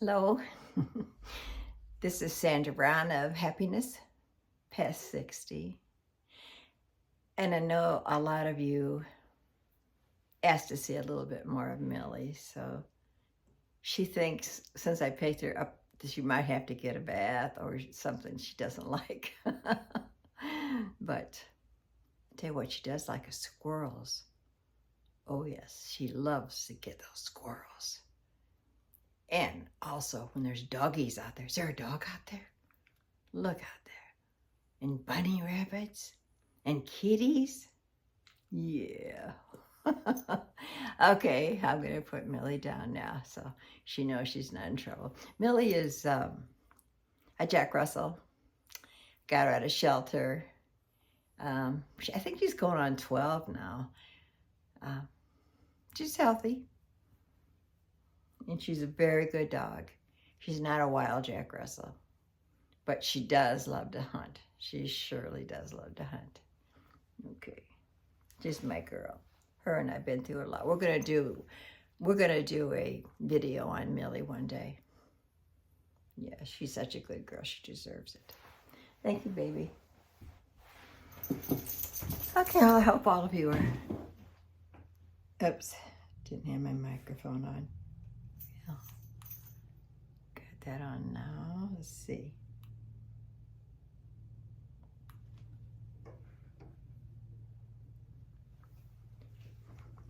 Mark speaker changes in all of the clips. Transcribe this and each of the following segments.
Speaker 1: Hello, this is Sandra Brown of Happiness Past 60. And I know a lot of you asked to see a little bit more of Millie, so she thinks since I picked her up that she might have to get a bath or something she doesn't like. But I tell you what, she does like squirrels. Oh yes, she loves to get those squirrels. And also when there's doggies out there. Is there a dog out there? Look out there. And bunny rabbits and kitties. Yeah. Okay, I'm going to put Millie down now so she knows she's not in trouble. Millie is a Jack Russell. Got her at a shelter. I think she's going on 12 now. She's healthy. And she's a very good dog. She's not a wild Jack Russell. But she does love to hunt. She surely does love to hunt. Okay. Just my girl. Her and I've been through a lot. We're gonna do a video on Millie one day. Yeah, she's such a good girl. She deserves it. Thank you, baby. Okay, I hope all of you are. Oops, didn't have my microphone on. Yeah. Got that on now. Let's see.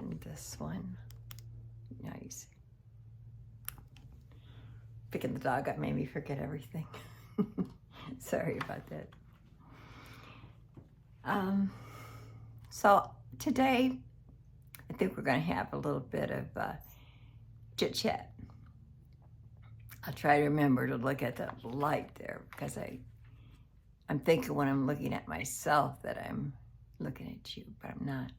Speaker 1: And this one. Nice. Picking the dog up made me forget everything. Sorry about that. So today, I think we're going to have a little bit of chit chat. I'll try to remember to look at the light there because I'm thinking when I'm looking at myself that I'm looking at you, but I'm not.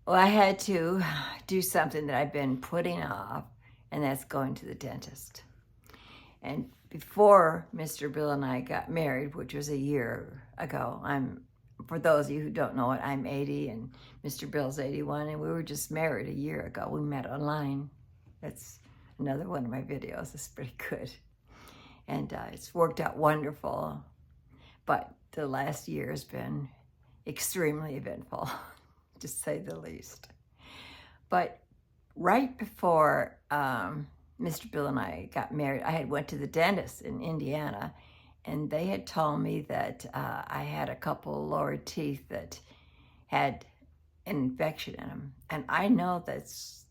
Speaker 1: Well, I had to do something that I've been putting off, and that's going to the dentist. And before Mr. Bill and I got married, which was a year ago, for those of you who don't know it, I'm 80 and Mr. Bill's 81, and we were just married a year ago. We met online. That's another one of my videos. It's pretty good. And it's worked out wonderful. But the last year has been extremely eventful, to say the least. But right before Mr. Bill and I got married, I had went to the dentist in Indiana, and they had told me that I had a couple lower teeth that had an infection in them. And I know that's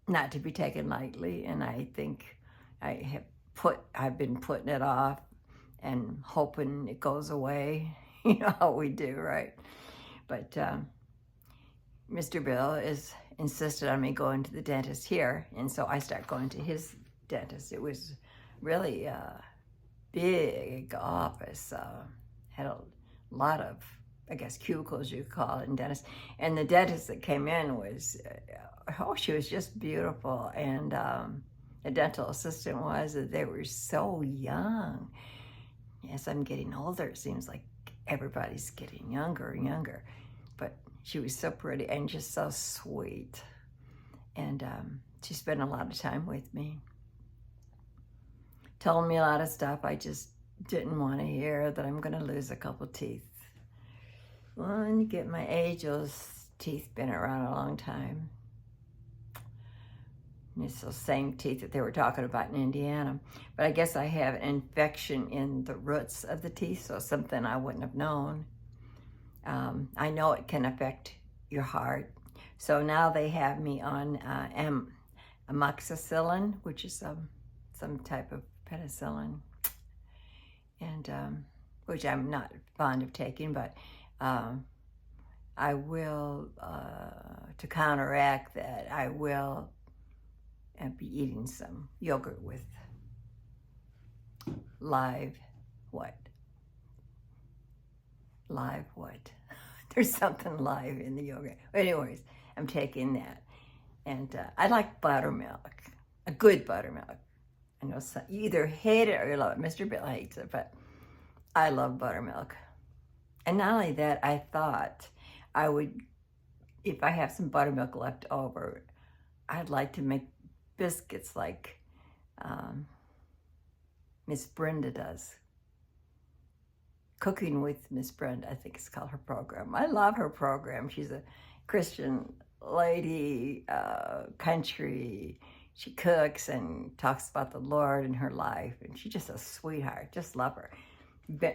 Speaker 1: not to be taken lightly, and I think I've been putting it off and hoping it goes away. You know how we do, right? But Mr. Bill insisted on me going to the dentist here, and so I started going to his dentist. It was really a big office, had a lot of, I guess, cubicles you could call it in dentist. And the dentist that came in was, she was just beautiful, and the dental assistant was. They were so young. As I'm getting older, it seems like everybody's getting younger and younger. But she was so pretty and just so sweet. And she spent a lot of time with me. Told me a lot of stuff I just didn't want to hear, that I'm going to lose a couple teeth. Well, when you get my age, those teeth been around a long time. And it's those same teeth that they were talking about in Indiana. But I guess I have an infection in the roots of the teeth, so something I wouldn't have known. I know it can affect your heart. So now they have me on amoxicillin, which is some type of penicillin, and which I'm not fond of taking, but I will, to counteract that, I will be eating some yogurt with live what? There's something live in the yogurt. Anyways, I'm taking that. And I like buttermilk, a good buttermilk. I know you either hate it or you love it. Mr. Bill hates it, but I love buttermilk. And not only that, I thought I would, if I have some buttermilk left over, I'd like to make biscuits like Miss Brenda does. Cooking with Miss Brenda, I think it's called her program. I love her program. She's a Christian lady, country. She cooks and talks about the Lord and her life. And she's just a sweetheart. Just love her.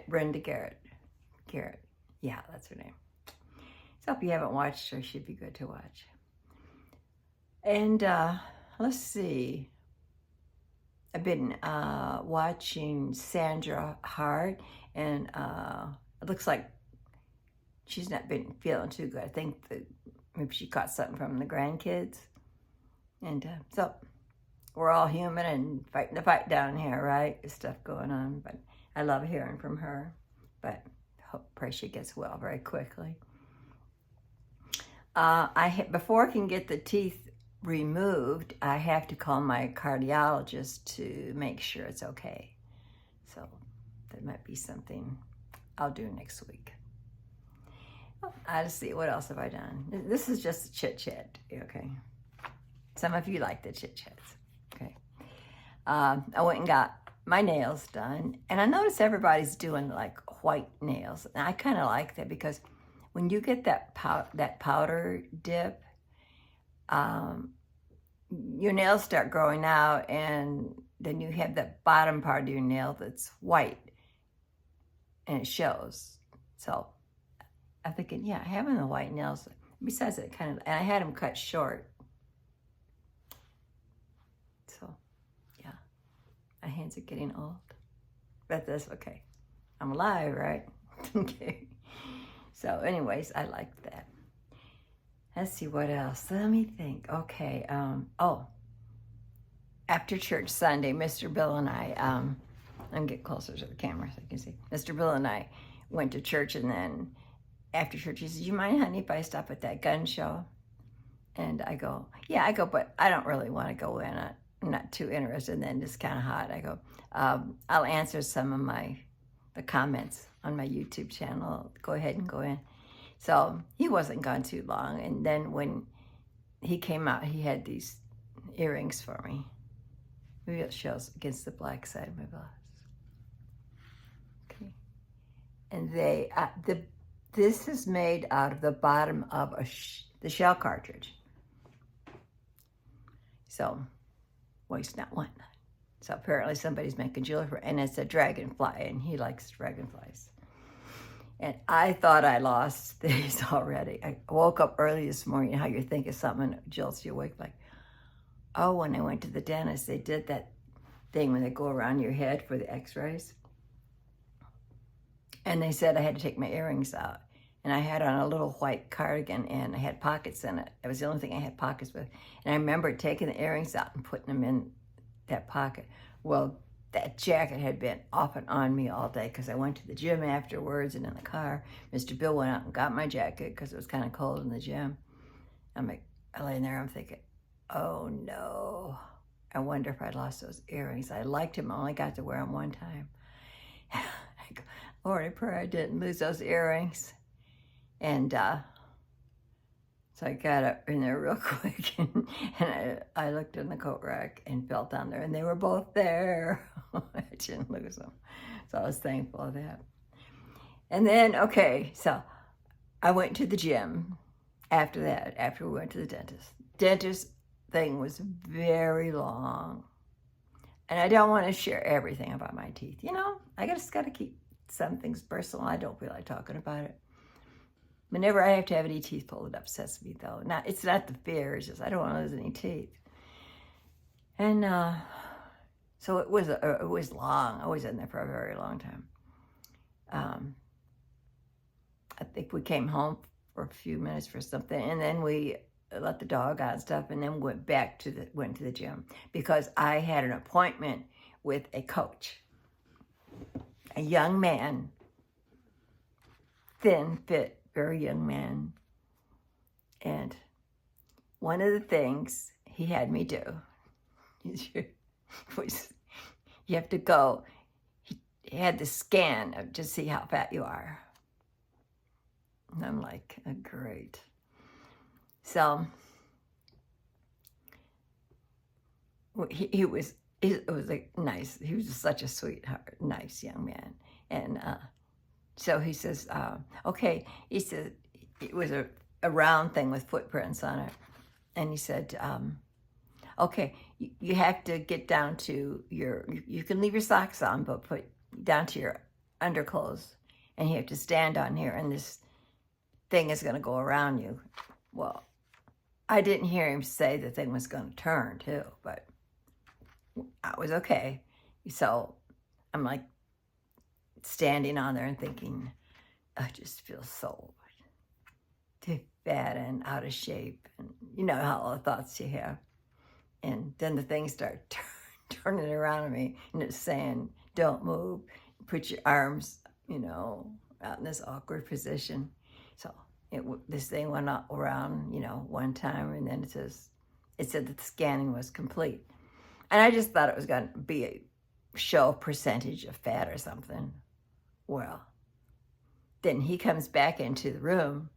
Speaker 1: Brenda Garrett. Yeah, that's her name. So if you haven't watched her, she'd be good to watch. And let's see. I've been watching Sandra-Life, and it looks like she's not been feeling too good. I think that maybe she caught something from the grandkids. And so we're all human and fighting the fight down here, right? There's stuff going on, but I love hearing from her. But pray she gets well very quickly. Before I can get the teeth removed, I have to call my cardiologist to make sure it's okay. So that might be something I'll do next week. I'll see, what else have I done? This is just a chit chat, okay? Some of you like the chit chats, okay? I went and got my nails done, and I noticed everybody's doing like white nails. And I kind of like that because when you get that powder dip, your nails start growing out, and then you have that bottom part of your nail that's white, and it shows. So I'm thinking, yeah, having the white nails, besides it and I had them cut short. So, yeah, my hands are getting old, but that's okay. I'm alive, right? Okay. So anyways, I like that. Let's see what else. Let me think. Okay. After church Sunday, Mr. Bill and I, I'm get closer to the camera so you can see. Mr. Bill and I went to church, and then after church, he said, "You mind, honey, if I stop at that gun show?" And I go, "Yeah." I go, "But I don't really want to go in. I'm not too interested." And then it's kind of hot. I go, "I'll answer some of the comments on my YouTube channel. Go ahead and go in." So he wasn't gone too long. And then when he came out, he had these earrings for me. Maybe it shows against the black side of my blouse. Okay. And this is made out of the bottom of the shell cartridge. So, waste not, want not. So apparently somebody's making jewelry for, and it's a dragonfly, and he likes dragonflies. And I thought I lost these already. I woke up early this morning, how you're thinking something and it jolts you awake, like, oh, when I went to the dentist, they did that thing when they go around your head for the x-rays. And they said I had to take my earrings out. And I had on a little white cardigan, and I had pockets in it. It was the only thing I had pockets with. And I remember taking the earrings out and putting them in that pocket. Well, that jacket had been off and on me all day because I went to the gym afterwards, and in the car, Mr. Bill went out and got my jacket because it was kind of cold in the gym. I'm like, I lay in there, I'm thinking, oh no, I wonder if I lost those earrings. I liked them, I only got to wear them one time. I go, Lord, I pray I didn't lose those earrings. And so I got up in there real quick, and I looked in the coat rack and felt down there, and they were both there. I didn't lose them. So I was thankful of that. And then, okay, so I went to the gym after that, after we went to the dentist. Dentist thing was very long. And I don't want to share everything about my teeth. You know, I just got to keep some things personal. I don't feel like talking about it. Whenever I have to have any teeth pulled, it upsets me, though. It's not the fear, it's just I don't want to lose any teeth. And so it was long. I was in there for a very long time. I think we came home for a few minutes for something, and then we let the dog out and stuff, and then went to the gym because I had an appointment with a coach, a young man, thin, fit, very young man. And one of the things he had me do was you have to go. He had the scan to see how fat you are. And I'm like, oh, great. So it was like nice. He was such a sweetheart, nice young man. And so he says, okay, he said, it was a round thing with footprints on it. And he said, okay, you have to get down to you can leave your socks on, but put down to your underclothes. And you have to stand on here, and this thing is going to go around you. Well, I didn't hear him say the thing was going to turn too, but I was okay. So I'm like standing on there and thinking, I just feel so too fat and out of shape. And you know how all the thoughts you have. And then the things start turning around me, and it's saying, don't move, put your arms, out in this awkward position. So this thing went around, one time, and then it said that the scanning was complete. And I just thought it was going to be a show percentage of fat or something. Well, then he comes back into the room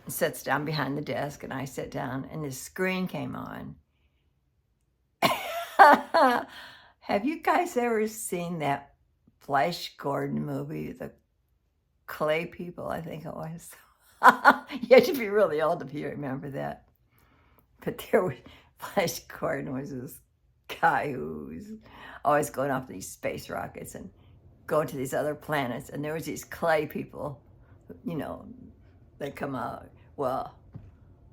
Speaker 1: and sits down behind the desk, and I sit down, and this screen came on. Have you guys ever seen that Flash Gordon movie, The Clay People, I think it was? You have to be really old if you remember that. But Flash Gordon was this guy who was always going off these space rockets and going to these other planets. And there was these clay people, that come out. Well,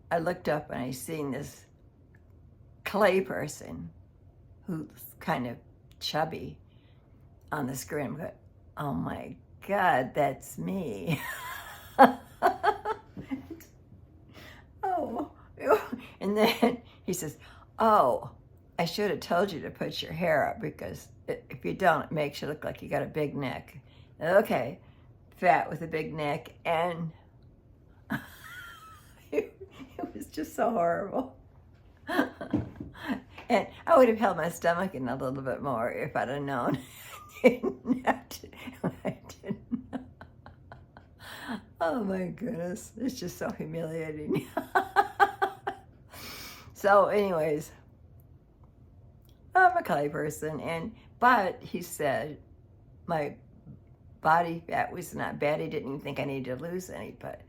Speaker 1: I looked up and I seen this clay person who's kind of chubby on the screen. But, oh my God, that's me. Oh, and then he says, oh, I should have told you to put your hair up, because if you don't, it makes you look like you got a big neck. Okay, fat with a big neck, and it was just so horrible. And I would have held my stomach in a little bit more if I'd have known. I didn't know. Oh my goodness, it's just so humiliating. So anyways, I'm a clay person, but he said my body fat was not bad. He didn't even think I needed to lose any, but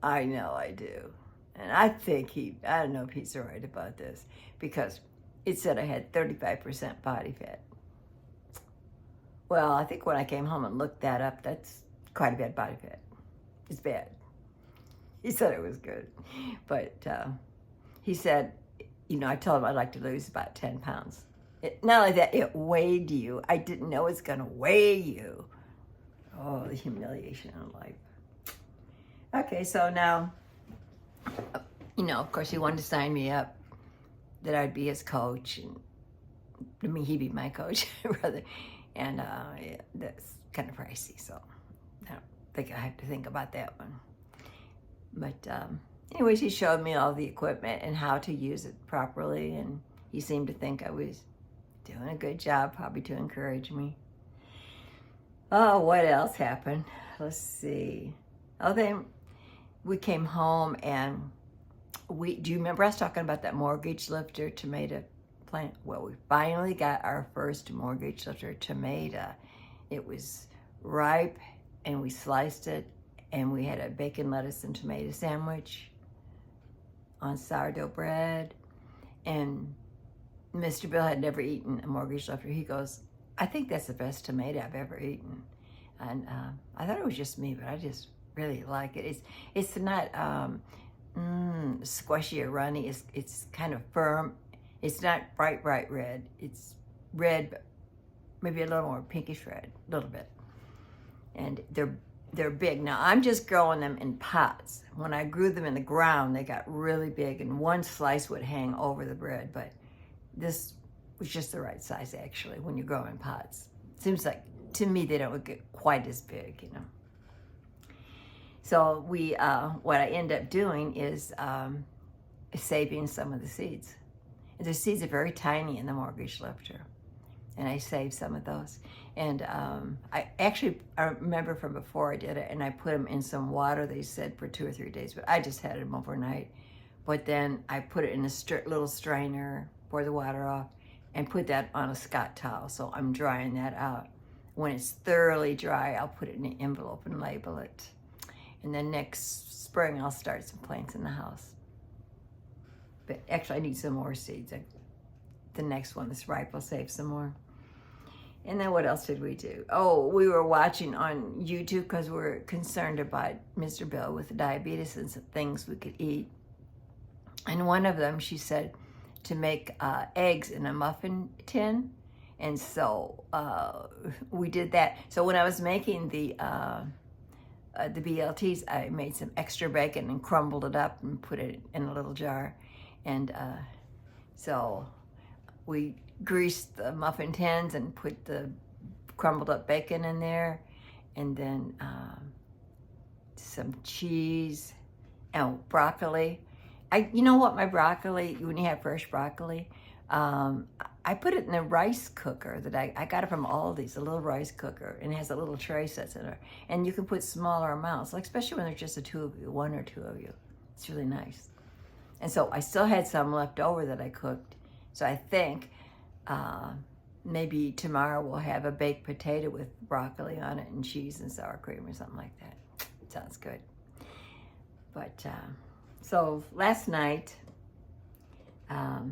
Speaker 1: I know I do. And I don't know if he's right about this, because it said I had 35% body fat. Well, I think when I came home and looked that up, that's quite a bit of body fat. It's bad. He said it was good. But he said, I told him I'd like to lose about 10 pounds. Not only that, it weighed you. I didn't know it's going to weigh you. Oh, the humiliation in life. Okay, so now, of course, he wanted to sign me up that I'd be his coach. And he'd be my coach, rather. And yeah, that's kind of pricey, so I don't think I have to think about that one. But anyways, he showed me all the equipment and how to use it properly, and he seemed to think I was doing a good job, probably to encourage me. Oh, what else happened? Let's see. Oh, then we came home, and do you remember us talking about that mortgage lifter tomato plant? Well, we finally got our first mortgage lifter tomato. It was ripe, and we sliced it, and we had a bacon, lettuce, and tomato sandwich on sourdough bread. And Mr. Bill had never eaten a mortgage lifter. He goes, I think that's the best tomato I've ever eaten. And I thought it was just me, but I just really like it. It's not squishy or runny. It's kind of firm. It's not bright red. It's red, but maybe a little more pinkish red, a little bit. And they're big. Now, I'm just growing them in pots. When I grew them in the ground, they got really big, and one slice would hang over the bread, but this was just the right size, actually, when you grow in pots. Seems like, to me, they don't get quite as big, So what I end up doing is saving some of the seeds. The seeds are very tiny in the mortgage lifter, and I saved some of those. And I remember from before I did it, and I put them in some water, they said, for 2 or 3 days, but I just had them overnight. But then I put it in a little strainer, pour the water off, and put that on a Scott towel. So I'm drying that out. When it's thoroughly dry, I'll put it in an envelope and label it. And then next spring, I'll start some plants in the house. But actually, I need some more seeds. The next one that's ripe, I'll save some more. And then what else did we do? Oh, we were watching on YouTube because we're concerned about Mr. Bill with diabetes and some things we could eat. And one of them, she said, to make eggs in a muffin tin. And so we did that. So when I was making the BLTs, I made some extra bacon and crumbled it up and put it in a little jar. And so we greased the muffin tins and put the crumbled up bacon in there, and then some cheese and broccoli. You know what, my broccoli, when you have fresh broccoli, I put it in a rice cooker that I got it from Aldi's, a little rice cooker, and it has a little tray sets in it. And you can put smaller amounts, like especially when there's just the two of you, one or two of you. It's really nice. And so I still had some left over that I cooked. So I think maybe tomorrow we'll have a baked potato with broccoli on it and cheese and sour cream or something like that. Sounds good. But so last night I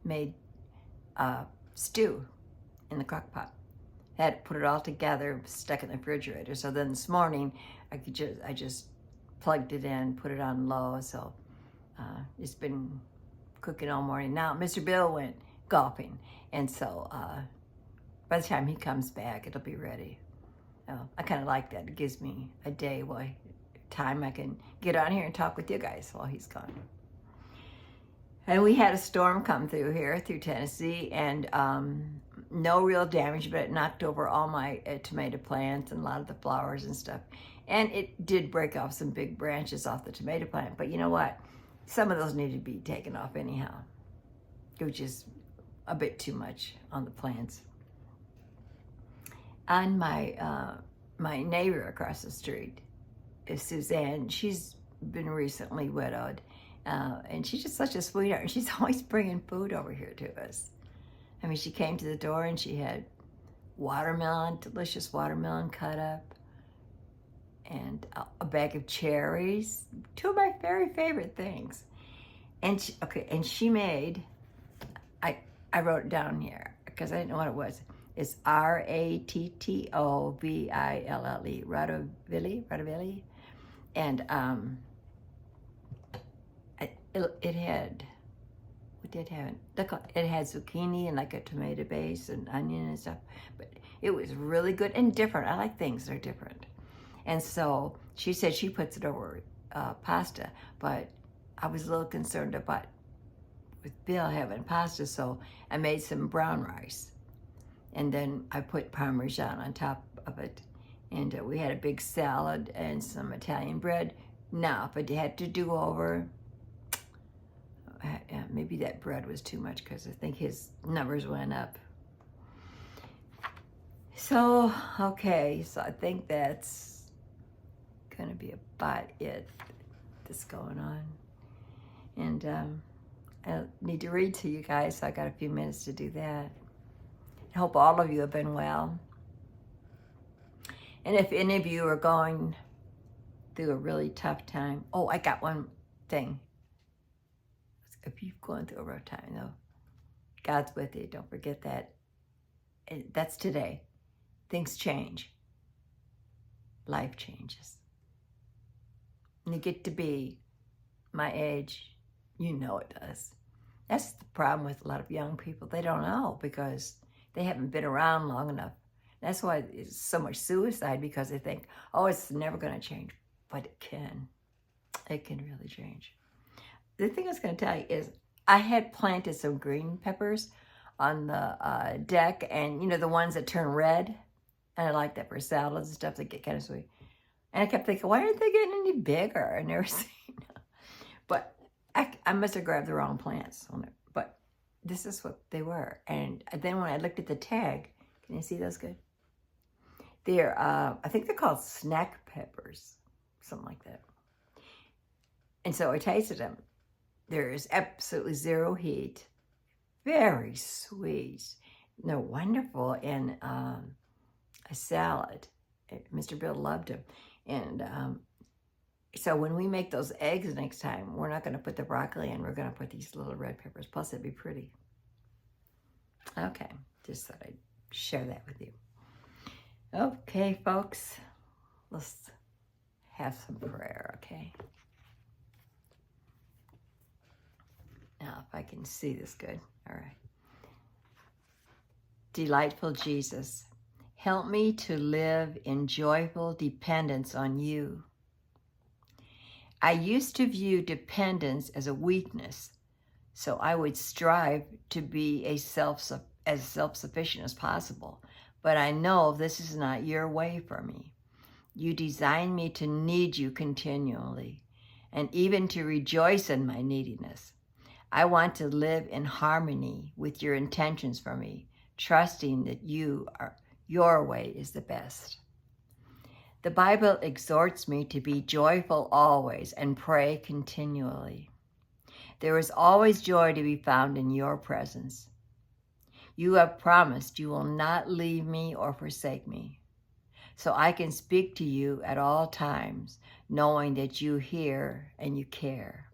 Speaker 1: made stew in the crock pot. I had to put it all together, stuck in the refrigerator. So then this morning I just plugged it in, put it on low. So it's been cooking all morning. Now Mr. Bill went golfing, and so by the time he comes back, it'll be ready. I kind of like that. It gives me a day, time I can get on here and talk with you guys while he's gone. And we had a storm come through here, through Tennessee, and no real damage, but it knocked over all my tomato plants and a lot of the flowers and stuff. And it did break off some big branches off the tomato plant. But you know what? Some of those needed to be taken off anyhow. It was just a bit too much on the plants. And my neighbor across the street is Suzanne. She's been recently widowed. And she's just such a sweetheart. And she's always bringing food over here to us. I mean, she came to the door and she had watermelon, delicious watermelon cut up, and a bag of cherries, two of my very favorite things. And she made, I wrote it down here because I didn't know what it was. It's Rattoville, Rattoville, and it had, what did it have? It had zucchini and like a tomato base and onion and stuff, but it was really good and different. I like things that are different. And so she said she puts it over pasta, but I was a little concerned about with Bill having pasta, so I made some brown rice. And then I put Parmesan on top of it. And we had a big salad and some Italian bread. Now, if I had to do over, maybe that bread was too much because I think his numbers went up. So, okay, so I think that's gonna be about it that's going on. And I need to read to you guys, so I got a few minutes to do that. I hope all of you have been well. And if any of you are going through a really tough time, oh, I got one thing. If you've gone through a rough time, though, God's with you. Don't forget that. That's today. Things change. Life changes. And you get to be my age, you know it does. That's the problem with a lot of young people. They don't know because they haven't been around long enough. That's why there's so much suicide, because they think, oh, it's never going to change. But it can. It can really change. The thing I was going to tell you is I had planted some green peppers on the deck, and you know, the ones that turn red. And I like that for salads and stuff that get kind of sweet. And I kept thinking, why aren't they getting any bigger? I never seen them. But I must have grabbed the wrong plants on it. But this is what they were. And then when I looked at the tag, can you see those good? They're, I think they're called snack peppers, something like that. And so I tasted them. There is absolutely zero heat. Very sweet. And they're wonderful in a salad. Mr. Bill loved them. And so when we make those eggs next time, we're not going to put the broccoli in. We're going to put these little red peppers. Plus, it'd be pretty. Okay, just thought I'd share that with you. Okay, folks, let's have some prayer, okay? Now, if I can see this good. All right. Delightful Jesus, help me to live in joyful dependence on you. I used to view dependence as a weakness, so I would strive to be as self-sufficient as possible. But I know this is not your way for me. You designed me to need you continually, and even to rejoice in my neediness. I want to live in harmony with your intentions for me, trusting that your way is the best. The Bible exhorts me to be joyful always and pray continually. There is always joy to be found in your presence. You have promised you will not leave me or forsake me, so I can speak to you at all times, knowing that you hear and you care.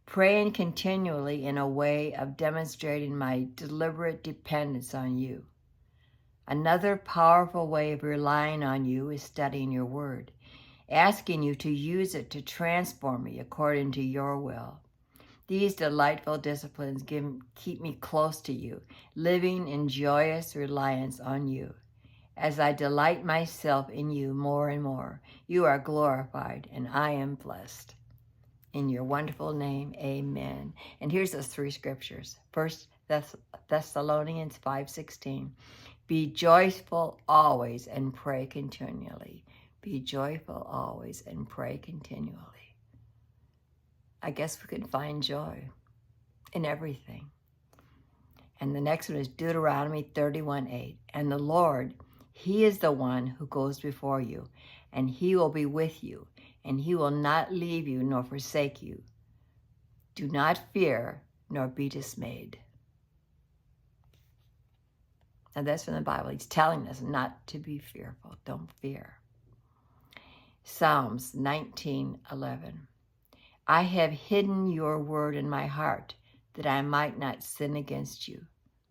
Speaker 1: Praying continually in a way of demonstrating my deliberate dependence on you. Another powerful way of relying on you is studying your word, asking you to use it to transform me according to your will. These delightful disciplines keep me close to you, living in joyous reliance on you. As I delight myself in you more and more, you are glorified and I am blessed. In your wonderful name, amen. And here's those 3 scriptures. 1 Thessalonians 5:16. Be joyful always and pray continually. Be joyful always and pray continually. I guess we can find joy in everything. And the next one is Deuteronomy 31:8. And the Lord, he is the one who goes before you, and he will be with you, and he will not leave you nor forsake you. Do not fear nor be dismayed. And that's from the Bible. He's telling us not to be fearful. Don't fear. Psalms 19:11. I have hidden your word in my heart that I might not sin against you.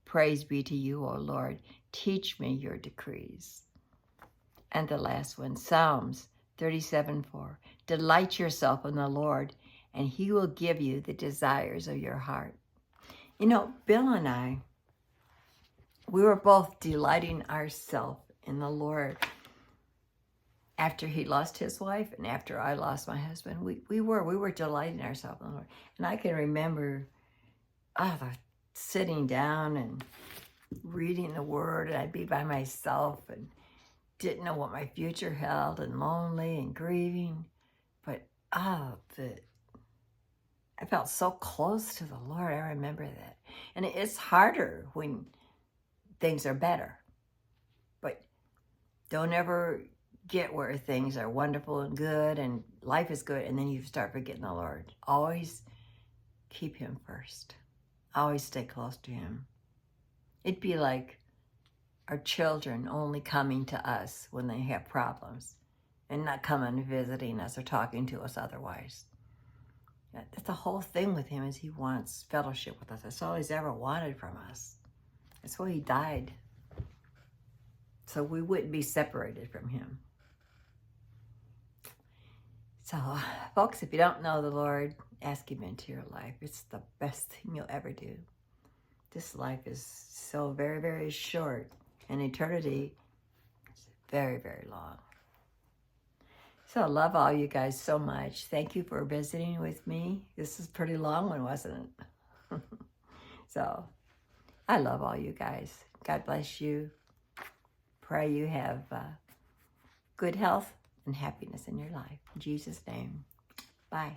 Speaker 1: Praise be to you, O Lord. Teach me your decrees. And the last one, Psalms 37:4. Delight yourself in the Lord, and he will give you the desires of your heart. You know, Bill and I, we were both delighting ourselves in the Lord. After he lost his wife and after I lost my husband, we were delighting ourselves in the Lord. And I can remember sitting down and reading the word, and I'd be by myself and didn't know what my future held and lonely and grieving. But I felt so close to the Lord. I remember that. And it's harder when things are better. But don't ever get where things are wonderful and good and life is good and then you start forgetting the Lord. Always keep him first. Always stay close to him. It'd be like our children only coming to us when they have problems and not coming and visiting us or talking to us otherwise. That's the whole thing with him, is he wants fellowship with us. That's all he's ever wanted from us. That's why he died. So we wouldn't be separated from him. So, folks, if you don't know the Lord, ask him into your life. It's the best thing you'll ever do. This life is so very, very short, and eternity is very, very long. So I love all you guys so much. Thank you for visiting with me. This is a pretty long one, wasn't it? So I love all you guys. God bless you. Pray you have good health and happiness in your life. In Jesus' name, bye.